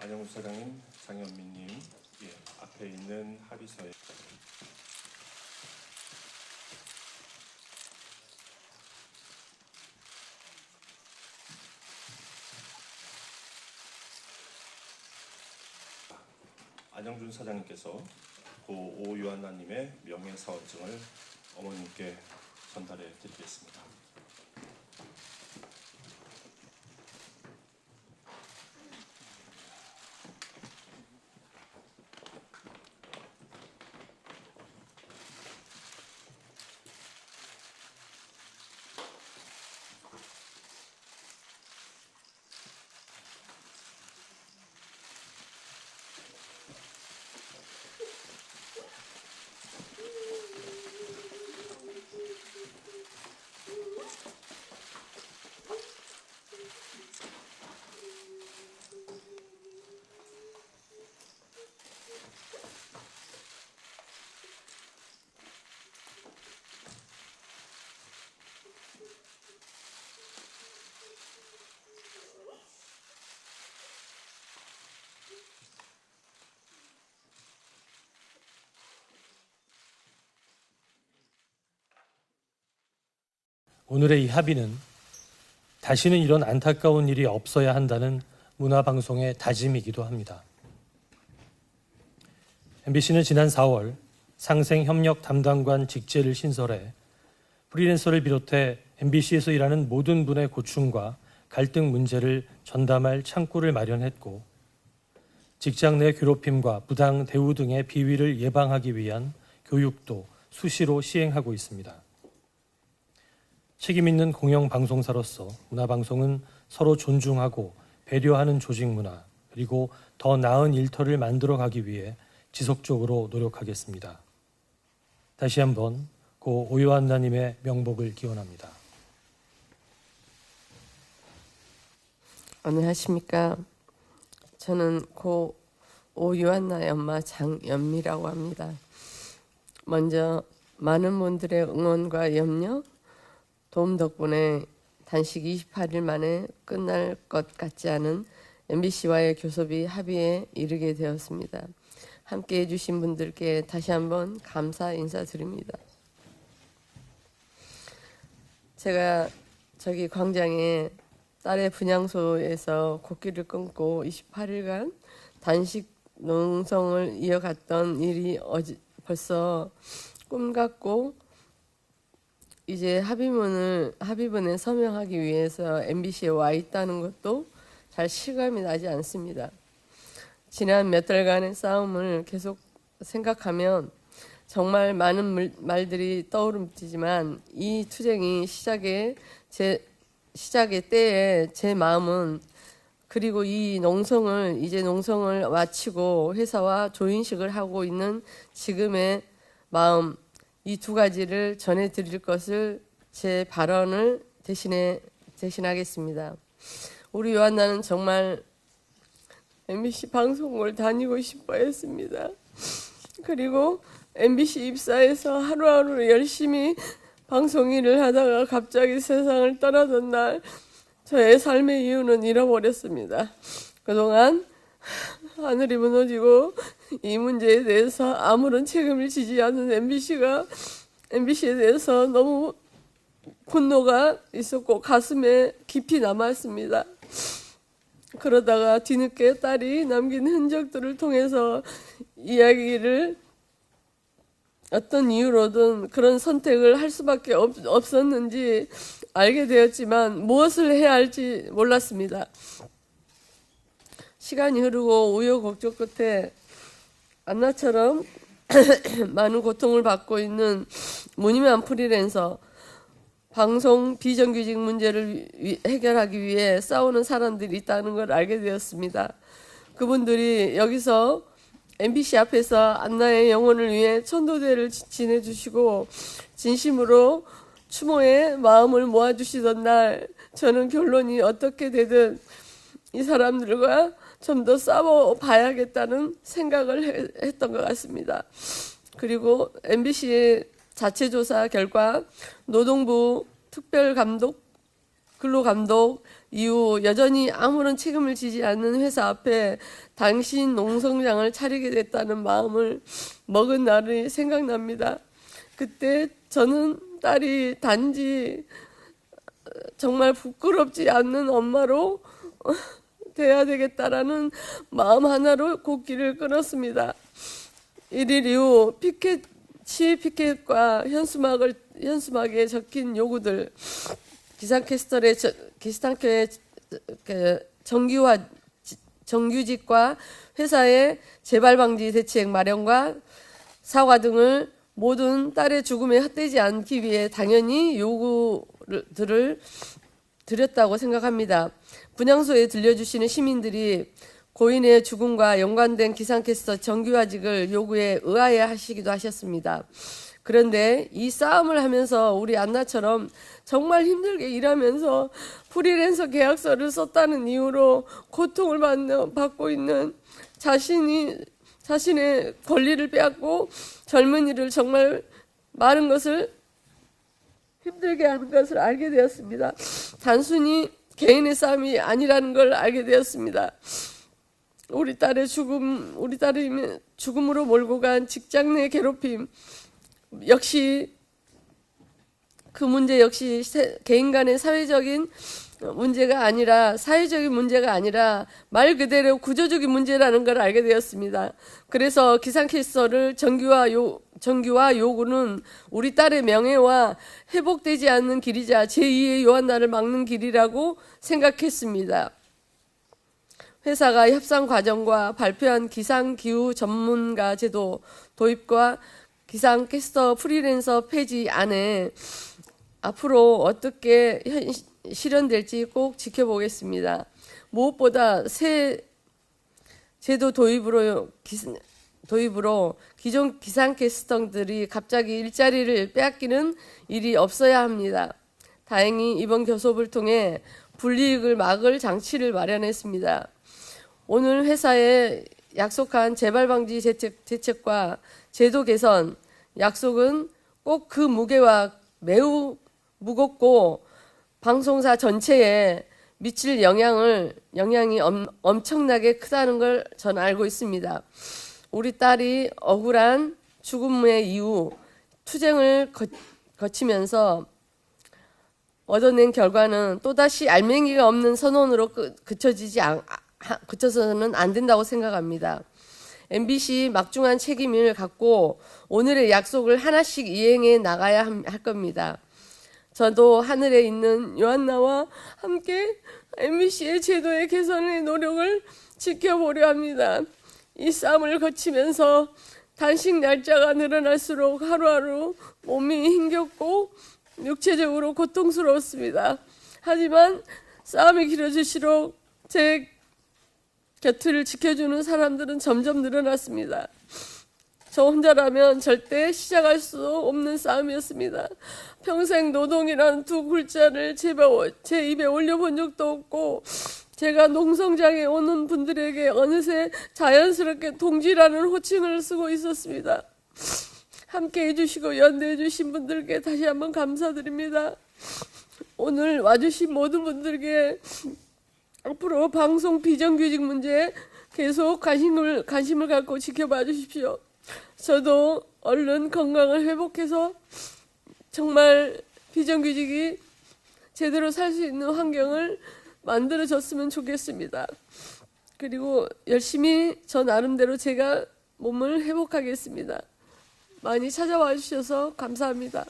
안영주 사장님, 장현민님, 앞에 있는 합의서에 안영준 사장님께서 고 오유한나님의 명예사원증을 어머님께 전달해 드리겠습니다. 오늘의 이 합의는 다시는 이런 안타까운 일이 없어야 한다는 문화방송의 다짐이기도 합니다. MBC는 지난 4월 상생협력 담당관 직제를 신설해 프리랜서를 비롯해 MBC에서 일하는 모든 분의 고충과 갈등 문제를 전담할 창구를 마련했고, 직장 내 괴롭힘과 부당 대우 등의 비위를 예방하기 위한 교육도 수시로 시행하고 있습니다. 책임 있는 공영방송사로서 문화방송은 서로 존중하고 배려하는 조직 문화, 그리고 더 나은 일터를 만들어가기 위해 지속적으로 노력하겠습니다. 다시 한번 고 오유한나님의 명복을 기원합니다. 안녕하십니까. 저는 고 오유한나의 엄마 장연미라고 합니다. 먼저 많은 분들의 응원과 염려, 도움 덕분에 단식 28일 만에 끝날 것 같지 않은 MBC와의 교섭이 합의에 이르게 되었습니다. 함께해 주신 분들께 다시 한번 감사 인사드립니다. 제가 저기 광장에 딸의 분향소에서 곡기를 끊고 28일간 단식 농성을 이어갔던 일이 벌써 꿈 같고, 이제 합의문에 서명하기 위해서 MBC에 와 있다는 것도 잘 실감이 나지 않습니다. 지난 몇 달간의 싸움을 계속 생각하면 정말 많은 말들이 떠오르지만, 이 투쟁이 시작의 때에 제 마음은, 그리고 이 농성을 마치고 회사와 조인식을 하고 있는 지금의 마음, 이 두 가지를 전해드릴 것을 제 발언을 대신하겠습니다. 우리 요한나는 정말 MBC 방송국을 다니고 싶어 했습니다. 그리고 MBC 입사해서 하루하루 열심히 방송 일을 하다가 갑자기 세상을 떠나던 날, 저의 삶의 이유는 잃어버렸습니다. 그동안 하늘이 무너지고 이 문제에 대해서 아무런 책임을 지지 않는 MBC에 대해서 너무 분노가 있었고 가슴에 깊이 남았습니다. 그러다가 뒤늦게 딸이 남긴 흔적들을 통해서 이야기를, 어떤 이유로든 그런 선택을 할 수밖에 없었는지 알게 되었지만 무엇을 해야 할지 몰랐습니다. 시간이 흐르고 우여곡절 끝에 안나처럼 많은 고통을 받고 있는 무늬만 프리랜서, 방송 비정규직 문제를 해결하기 위해 싸우는 사람들이 있다는 걸 알게 되었습니다. 그분들이 여기서 MBC 앞에서 안나의 영혼을 위해 천도대를 지내주시고 진심으로 추모의 마음을 모아주시던 날, 저는 결론이 어떻게 되든 이 사람들과 좀 더 싸워봐야겠다는 생각을 했던 것 같습니다. 그리고 MBC의 자체조사 결과 노동부 특별감독, 근로감독, 이후 여전히 아무런 책임을 지지 않는 회사 앞에 당신 농성장을 차리게 됐다는 마음을 먹은 날이 생각납니다. 그때 저는 딸이 단지 정말 부끄럽지 않는 엄마로 돼야 되겠다라는 마음 하나로 곡기를 끊었습니다. 1일 이후 피켓과 현수막에 적힌 요구들, 기상캐스터의 정규직과 회사의 재발방지 대책 마련과 사과 등을 모든 딸의 죽음에 헛되지 않기 위해 당연히 요구들을 드렸다고 생각합니다. 분향소에 들려주시는 시민들이 고인의 죽음과 연관된 기상캐스터 정규화직을 요구에 의아해하시기도 하셨습니다. 그런데 이 싸움을 하면서 우리 안나처럼 정말 힘들게 일하면서 프리랜서 계약서를 썼다는 이유로 고통을 받고 있는 자신의 권리를 빼앗고 젊은이를 정말 많은 것을 힘들게 하는 것을 알게 되었습니다. 단순히 개인의 싸움이 아니라는 걸 알게 되었습니다. 우리 딸의 죽음으로 몰고 간 직장 내 괴롭힘 역시 그 문제 역시 개인 간의 사회적인 문제가 아니라 말 그대로 구조적인 문제라는 걸 알게 되었습니다. 그래서 기상캐스터를 정규화 요구는 우리 딸의 명예와 회복되지 않는 길이자 제2의 요한날을 막는 길이라고 생각했습니다. 회사가 협상 과정과 발표한 기상기후 전문가 제도 도입과 기상캐스터 프리랜서 폐지 안에 앞으로 어떻게 실현될지 꼭 지켜보겠습니다. 무엇보다 새 제도 도입으로 기존 기상캐스터들이 갑자기 일자리를 빼앗기는 일이 없어야 합니다. 다행히 이번 교섭을 통해 불이익을 막을 장치를 마련했습니다. 오늘 회사에 약속한 재발방지 대책과 제도 개선 약속은 꼭 그 무게와 매우 무겁고 방송사 전체에 미칠 영향이 엄청나게 크다는 걸 저는 알고 있습니다. 우리 딸이 억울한 죽음의 이후 투쟁을 거치면서 얻어낸 결과는 또다시 알맹이가 없는 선언으로 그쳐서는 안 된다고 생각합니다. MBC 막중한 책임을 갖고 오늘의 약속을 하나씩 이행해 나가야 할 겁니다. 저도 하늘에 있는 요한나와 함께 MBC의 제도의 개선의 노력을 지켜보려 합니다. 이 싸움을 거치면서 단식 날짜가 늘어날수록 하루하루 몸이 힘겹고 육체적으로 고통스러웠습니다. 하지만 싸움이 길어질수록 제 곁을 지켜주는 사람들은 점점 늘어났습니다. 저 혼자라면 절대 시작할 수 없는 싸움이었습니다. 평생 노동이라는 두 글자를 제 입에 올려본 적도 없고 제가 농성장에 오는 분들에게 어느새 자연스럽게 동지라는 호칭을 쓰고 있었습니다. 함께 해주시고 연대해 주신 분들께 다시 한번 감사드립니다. 오늘 와주신 모든 분들께 앞으로 방송 비정규직 문제에 계속 관심을 갖고 지켜봐 주십시오. 저도 얼른 건강을 회복해서 정말 비정규직이 제대로 살 수 있는 환경을 만들어줬으면 좋겠습니다. 그리고 열심히 저 나름대로 제가 몸을 회복하겠습니다. 많이 찾아와 주셔서 감사합니다.